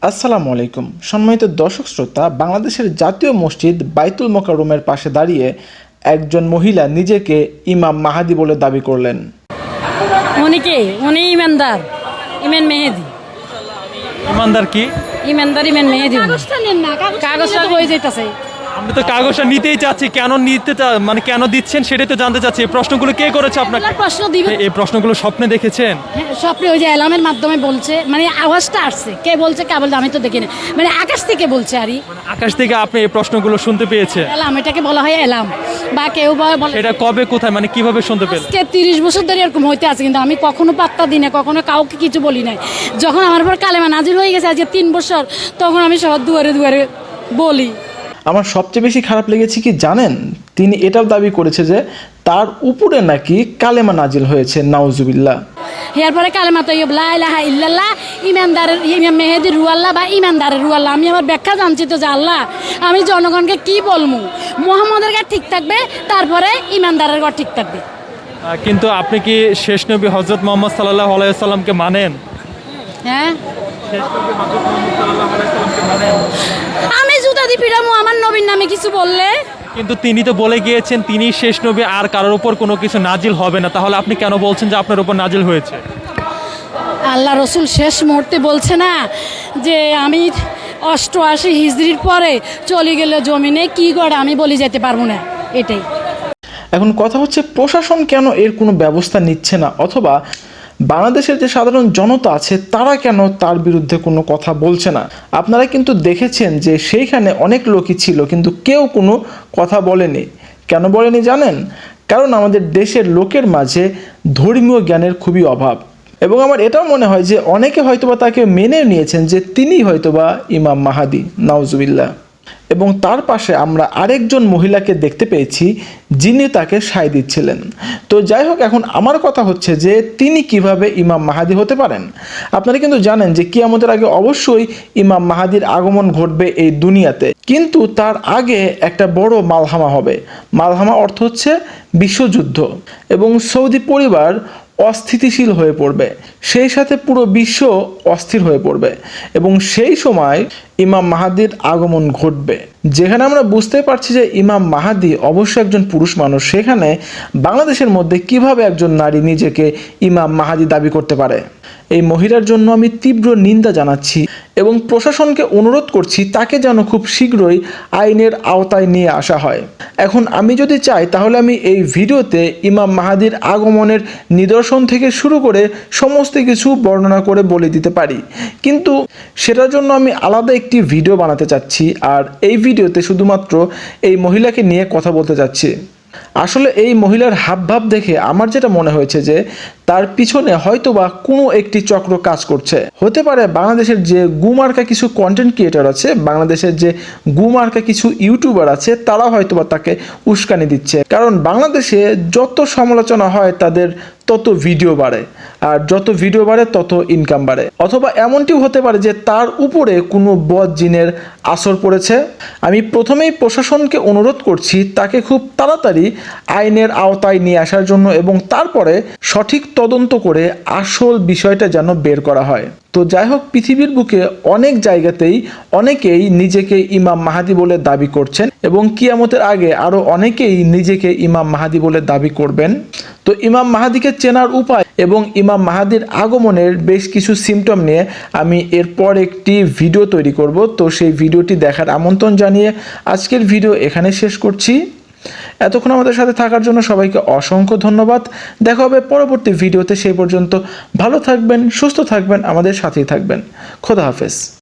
আসসালামু আলাইকুম সম্মানিত দর্শক শ্রোতা, বাংলাদেশের জাতীয় মসজিদ বাইতুল মোকাররমের পাশে দাঁড়িয়ে একজন মহিলা নিজেকে ইমাম মাহাদি বলে দাবি করলেন। উনি ইমানদার, ইমান মেহেদি। ইমানদার কি? ইমানদার, ইমান মেহেদি। কাগজটা হয়ে যাইতেছে। আমরা তো কাগজটা নিতেই চাচ্ছি, কেন নিতে মানে কেন দিচ্ছেন সেটাই তো জানতে চাচ্ছি। এই প্রশ্নগুলো কে করেছে আপনাকে? প্রশ্ন দিবে। এই প্রশ্নগুলো স্বপ্নে দেখেছেন? হ্যাঁ, স্বপ্নে ওই যে এলামের মাধ্যমে বলছে, মানে আওয়াজটা আসছে। কে বলছে কে বলছে আমি তো দেখি না, মানে আকাশ থেকে বলছে। আরই আকাশ থেকে আপনি এই প্রশ্নগুলো শুনতে পেয়েছেন? এলাম, এটাকে বলা হয় এলাম, বা কেউ বলে। এটা কবে, কোথায়, মানে কিভাবে শুনতে পেলেন? 30 বছর ধরে এরকম হইতে আছে, কিন্তু আমি কখনো পাত্তা দিই না, কখনো কাউকে কিছু বলি নাই। যখন আমার উপর কালেমা নাজির হয়ে গেছে আজকে 3 বছর, তখন আমি সব দুয়ারে দুয়ারে বলি। আমার সবচেয়ে বেশি খারাপ লেগেছে কি জানেন, তিনি এটাও দাবি করেছে যে তার উপরে নাকি কালেমা নাজিল হয়েছে, নাউজুবিল্লাহ। এরপরে কালেমা তৈয়ব লা ইলাহা ইল্লাল্লাহ, ইমানদারের ইমাম মেহেদির রুয়াল্লাহ বা ইমানদারের রুয়াল্লাহ। আমি আমার ব্যাখ্যা জানছি তো যে আল্লাহ, আমি জনগণকে কি বলবো? মুহাম্মদের ঘর ঠিক থাকবে, তারপরে ইমানদারের ঘর ঠিক থাকবে। কিন্তু আপনি কি শেষ নবী হযরত মুহাম্মদ সাল্লাল্লাহু আলাইহি ওয়াসাল্লামকে মানেন? হ্যাঁ, শেষ নবী হযরত মুহাম্মদ সাল্লাল্লাহু আলাইহি ওয়াসাল্লামকে মানেন? আমি জুতা দি পিটামু আমার নবীর নামে কিছু বললে। কিন্তু তিনি তো বলে গিয়েছেন তিনি শেষ নবী, আর কারোর উপর কোনো কিছু নাজিল হবে না। তাহলে আপনি কেন বলছেন যে আপনার উপর নাজিল হয়েছে? আল্লাহ রসুল শেষ মুহূর্তে বলছে না যে আমি 88 হিজরির পরে চলে গেলে জমিনে কি করে আমি বলি যেতে পারবো না, এটাই। এখন কথা হচ্ছে, প্রশাসন কেন এর কোনো ব্যবস্থা নিচ্ছে না, অথবা বাংলাদেশের যে সাধারণ জনতা আছে তারা কেন তার বিরুদ্ধে কোনো কথা বলছে না? আপনারা কিন্তু দেখেছেন যে সেইখানে অনেক লোকই ছিল, কিন্তু কেউ কোনো কথা বলেনি। কেন বলেনি জানেন? কারণ আমাদের দেশের লোকের মাঝে ধর্মীয় জ্ঞানের খুবই অভাব। এবং আমার এটাও মনে হয় যে অনেকে হয়তোবা তাকে মেনে নিয়েছেন যে তিনি হয়তোবা ইমাম মাহাদি, নাউজুবিল্লাহ। এবং তার পাশে আমরা আরেকজন মহিলাকে দেখতে পেয়েছি যিনি তাকে সায় দিচ্ছিলেন। তো যাই হোক, এখন আমার কথা হচ্ছে যে তিনি কিভাবে ইমাম মাহাদি হতে পারেন? আপনারা কিন্তু জানেন যে কিয়ামতের আগে অবশ্যই ইমাম মাহাদির আগমন ঘটবে এই দুনিয়াতে, কিন্তু তার আগে একটা বড় মালহামা হবে। মালহামা অর্থ হচ্ছে বিশ্বযুদ্ধ, এবং সৌদি পরিবার অস্থিতিশীল হয়ে পড়বে, সেই সাথে পুরো বিশ্ব অস্থির হয়ে পড়বে, এবং সেই সময় ইমাম মাহাদির আগমন ঘটবে। যেখানে আমরা বুঝতে পারছি যে ইমাম মাহাদি অবশ্যই একজন পুরুষ মানুষ, সেখানে বাংলাদেশের মধ্যে কিভাবে একজন নারী নিজেকে ইমাম মাহাদি দাবি করতে পারে? এই মহিলার জন্য আমি তীব্র নিন্দা জানাচ্ছি এবং প্রশাসনকে অনুরোধ করছি তাকে যেন খুব শীঘ্রই আইনের আওতায় নিয়ে আসা হয়। এখন আমি যদি চাই তাহলে আমি এই ভিডিওতে ইমাম মাহাদির আগমনের নিদর্শন থেকে শুরু করে সমস্ত কিছু বর্ণনা করে বলে দিতে পারি, কিন্তু সেটার জন্য আমি আলাদা একটি ভিডিও বানাতে চাচ্ছি, আর এই ভিডিওতে শুধুমাত্র এই মহিলাকে নিয়ে কথা বলতে চাচ্ছি। আসলে এই মহিলার হাবভাব দেখে আমার যেটা মনে হয়েছে যে তার পিছনে হয়তোবা কোনো একটি চক্র কাজ করছে। হতে পারে বাংলাদেশের যে গুমার্কা কিছু কন্টেন্ট ক্রিয়েটর আছে, বাংলাদেশের যে গুমার্কা কিছু ইউটিউবার আছে, তারা হয়তোবা তাকে উস্কানি দিচ্ছে। কারণ বাংলাদেশে যত সমালোচনা হয় তাদের তত ভিডিও বাড়ে, আর যত ভিডিও বাড়ে তত ইনকাম বাড়ে। অথবা এমনটিও হতে পারে যে তার উপরে কোনো বদ জিনের আসর পড়েছে। আমি প্রথমেই প্রশাসনকে অনুরোধ করছি তাকে খুব তাড়াতাড়ি আইনের আওতায় নিয়ে আসার জন্য, এবং তারপরে সঠিক তদন্ত করে আসল বিষয়টা যেন বের করা হয়। তো যাই হোক, পৃথিবীর বুকে অনেক জায়গাতেই অনেকেই নিজেকে ইমাম মাহাদি বলে দাবি করছেন, এবং কিয়ামতের আগে আরও অনেকেই নিজেকে ইমাম মাহাদি বলে দাবি করবেন। তো ইমাম মাহাদিকে চেনার উপায় এবং ইমাম মাহাদির আগমনের বেশ কিছু সিমটম নিয়ে আমি এরপর একটি ভিডিও তৈরি করব। তো সেই ভিডিওটি দেখার আমন্ত্রণ জানিয়ে আজকের ভিডিও এখানে শেষ করছি। এতক্ষণ আমাদের সাথে থাকার জন্য সবাইকে অসংখ্য ধন্যবাদ। দেখা হবে পরবর্তী ভিডিওতে। সেই পর্যন্ত ভালো থাকবেন, সুস্থ থাকবেন, আমাদের সাথেই থাকবেন। খোদা হাফেজ।